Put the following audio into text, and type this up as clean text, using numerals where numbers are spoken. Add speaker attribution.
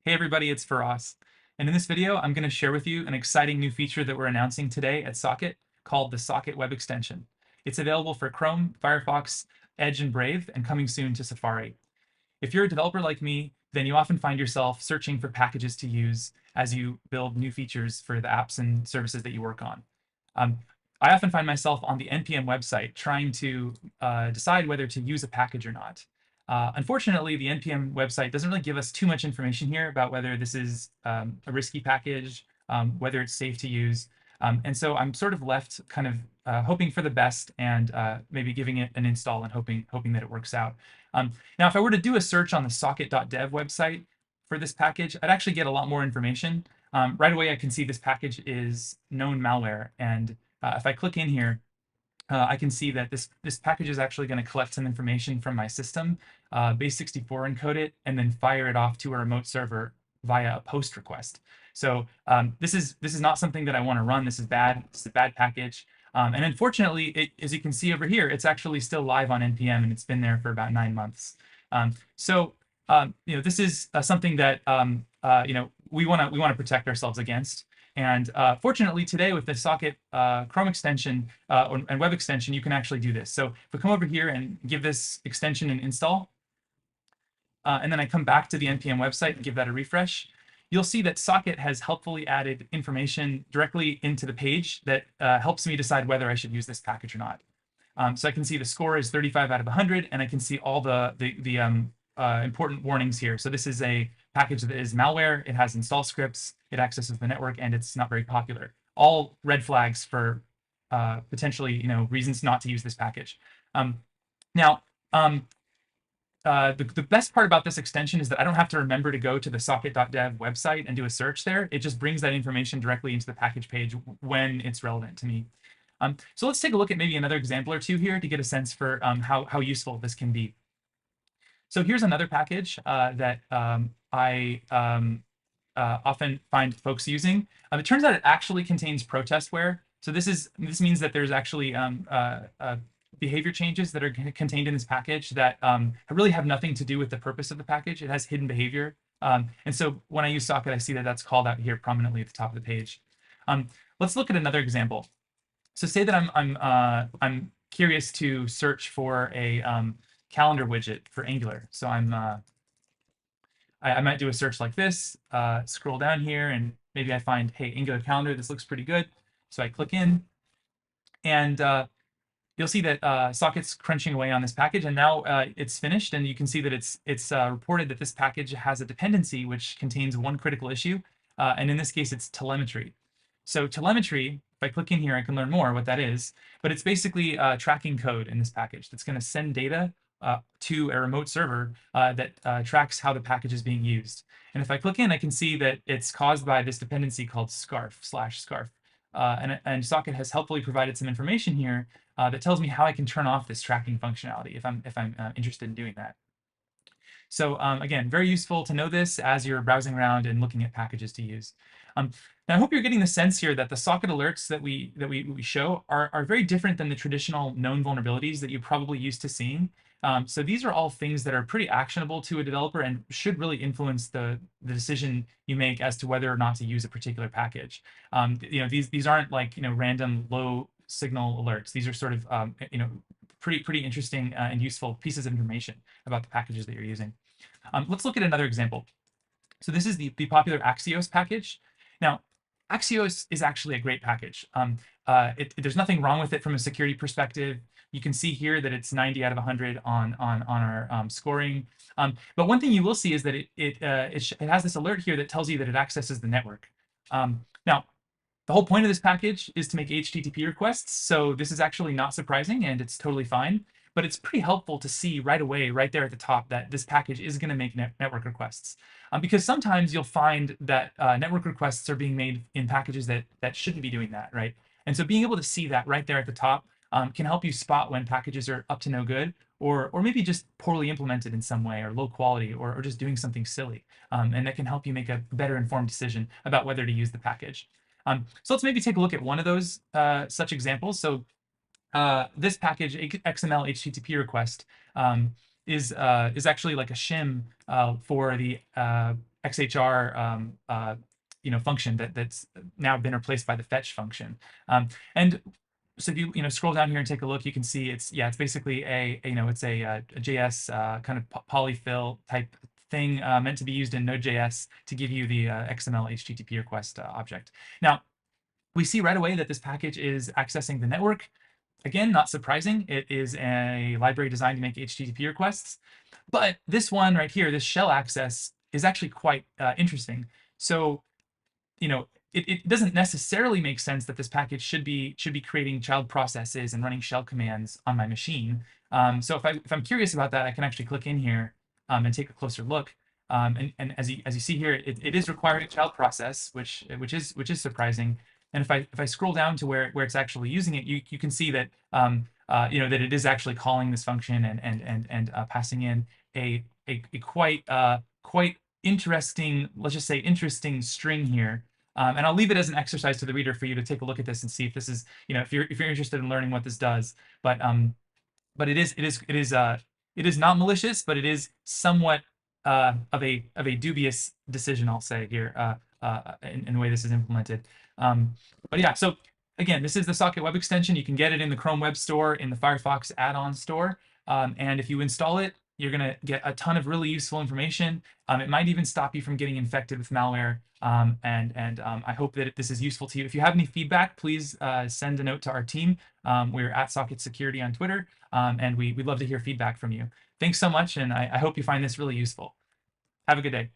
Speaker 1: Hey everybody, it's Faraz. And in this video, I'm going to share with you an exciting new feature that we're announcing today at Socket called the Socket Web Extension. It's available for Chrome, Firefox, Edge, and Brave, and coming soon to Safari. If you're a developer like me, then you often find yourself searching for packages to use as you build new features for the apps and services that you work on. Um, I often find myself on the NPM website trying to decide whether to use a package or not. Unfortunately, the NPM website doesn't really give us too much information here about whether this is a risky package, whether it's safe to use. And so I'm sort of left kind of hoping for the best and maybe giving it an install and hoping that it works out. Now, if I were to do a search on the socket.dev website for this package, I'd actually get a lot more information. Right away, I can see this package is known malware. And if I click in here, I can see that this package is actually going to collect some information from my system, base64 encode it, and then fire it off to a remote server via a post request. So this is not something that I want to run. This is bad. This is a bad package. And unfortunately, as you can see over here, it's actually still live on NPM, and it's been there for about 9 months. This is something that we want to protect ourselves against. And fortunately, today with the Socket Chrome extension and web extension, you can actually do this. So if we come over here and give this extension an install, and then I come back to the NPM website and give that a refresh, you'll see that Socket has helpfully added information directly into the page that helps me decide whether I should use this package or not. So I can see the score is 35 out of 100, and I can see all the important warnings here. So this is a package that is malware, it has install scripts, it accesses the network, and it's not very popular. All red flags for potentially reasons not to use this package. Now, the best part about this extension is that I don't have to remember to go to the socket.dev website and do a search there. It just brings that information directly into the package page when it's relevant to me. So let's take a look at maybe another example or two here to get a sense for how useful this can be. So here's another package that I often find folks using. It turns out it actually contains protestware. So this means that there's actually behavior changes that are contained in this package that really have nothing to do with the purpose of the package. It has hidden behavior. And so when I use Socket, I see that that's called out here prominently at the top of the page. Let's look at another example. So say that I'm curious to search for a calendar widget for Angular. So I might do a search like this, scroll down here, and maybe I find, hey, Angular calendar, this looks pretty good. So I click in, and you'll see that Socket's crunching away on this package, and now it's finished, and you can see that it's reported that this package has a dependency which contains one critical issue, and in this case, it's telemetry. So telemetry, if I click in here, I can learn more what that is, but it's basically tracking code in this package that's going to send data to a remote server that tracks how the package is being used. And if I click in, I can see that it's caused by this dependency called scarf/scarf. And Socket has helpfully provided some information here that tells me how I can turn off this tracking functionality if I'm interested in doing that. So again, very useful to know this as you're browsing around and looking at packages to use. Now I hope you're getting the sense here that the Socket alerts that we show are very different than the traditional known vulnerabilities that you're probably used to seeing. So these are all things that are pretty actionable to a developer and should really influence the decision you make as to whether or not to use a particular package. These aren't like random low signal alerts. These are sort of pretty interesting and useful pieces of information about the packages that you're using. Let's look at another example. So this is the popular Axios package. Now, Axios is actually a great package. There's nothing wrong with it from a security perspective. You can see here that it's 90 out of 100 on our scoring. But one thing you will see is that it has this alert here that tells you that it accesses the network. Now, the whole point of this package is to make HTTP requests, so this is actually not surprising and it's totally fine, but it's pretty helpful to see right away, right there at the top, that this package is going to make network requests. Because sometimes you'll find that network requests are being made in packages that shouldn't be doing that, right? And so being able to see that right there at the top can help you spot when packages are up to no good, or maybe just poorly implemented in some way, or low quality, or just doing something silly. And that can help you make a better informed decision about whether to use the package. So let's maybe take a look at one of those such examples. So this package, XML HTTP request, is actually like a shim for the XHR function that's now been replaced by the fetch function. And so if you scroll down here and take a look, you can see it's basically it's a JS kind of polyfill type thing meant to be used in Node.js to give you the XML HTTP request object. Now, we see right away that this package is accessing the network. Again, not surprising. It is a library designed to make HTTP requests. But this one right here, this shell access, is actually quite interesting. So it doesn't necessarily make sense that this package should be creating child processes and running shell commands on my machine. So if I'm curious about that, I can actually click in here and take a closer look. And as you see here, it is requiring a child process, which is surprising. And if I scroll down to where it's actually using it, you can see that that it is actually calling this function and passing in a quite interesting, let's just say interesting string here. And I'll leave it as an exercise to the reader for you to take a look at this and see if this is, if you're interested in learning what this does. But it is not malicious, but it is somewhat of a dubious decision, I'll say here, in the way this is implemented. But yeah, so again, this is the Socket web extension. You can get it in the Chrome Web Store, in the Firefox add-on store, and if you install it, you're going to get a ton of really useful information. It might even stop you from getting infected with malware. I hope that this is useful to you. If you have any feedback, please send a note to our team. We're at Socket Security on Twitter, and we'd love to hear feedback from you. Thanks so much, and I hope you find this really useful. Have a good day.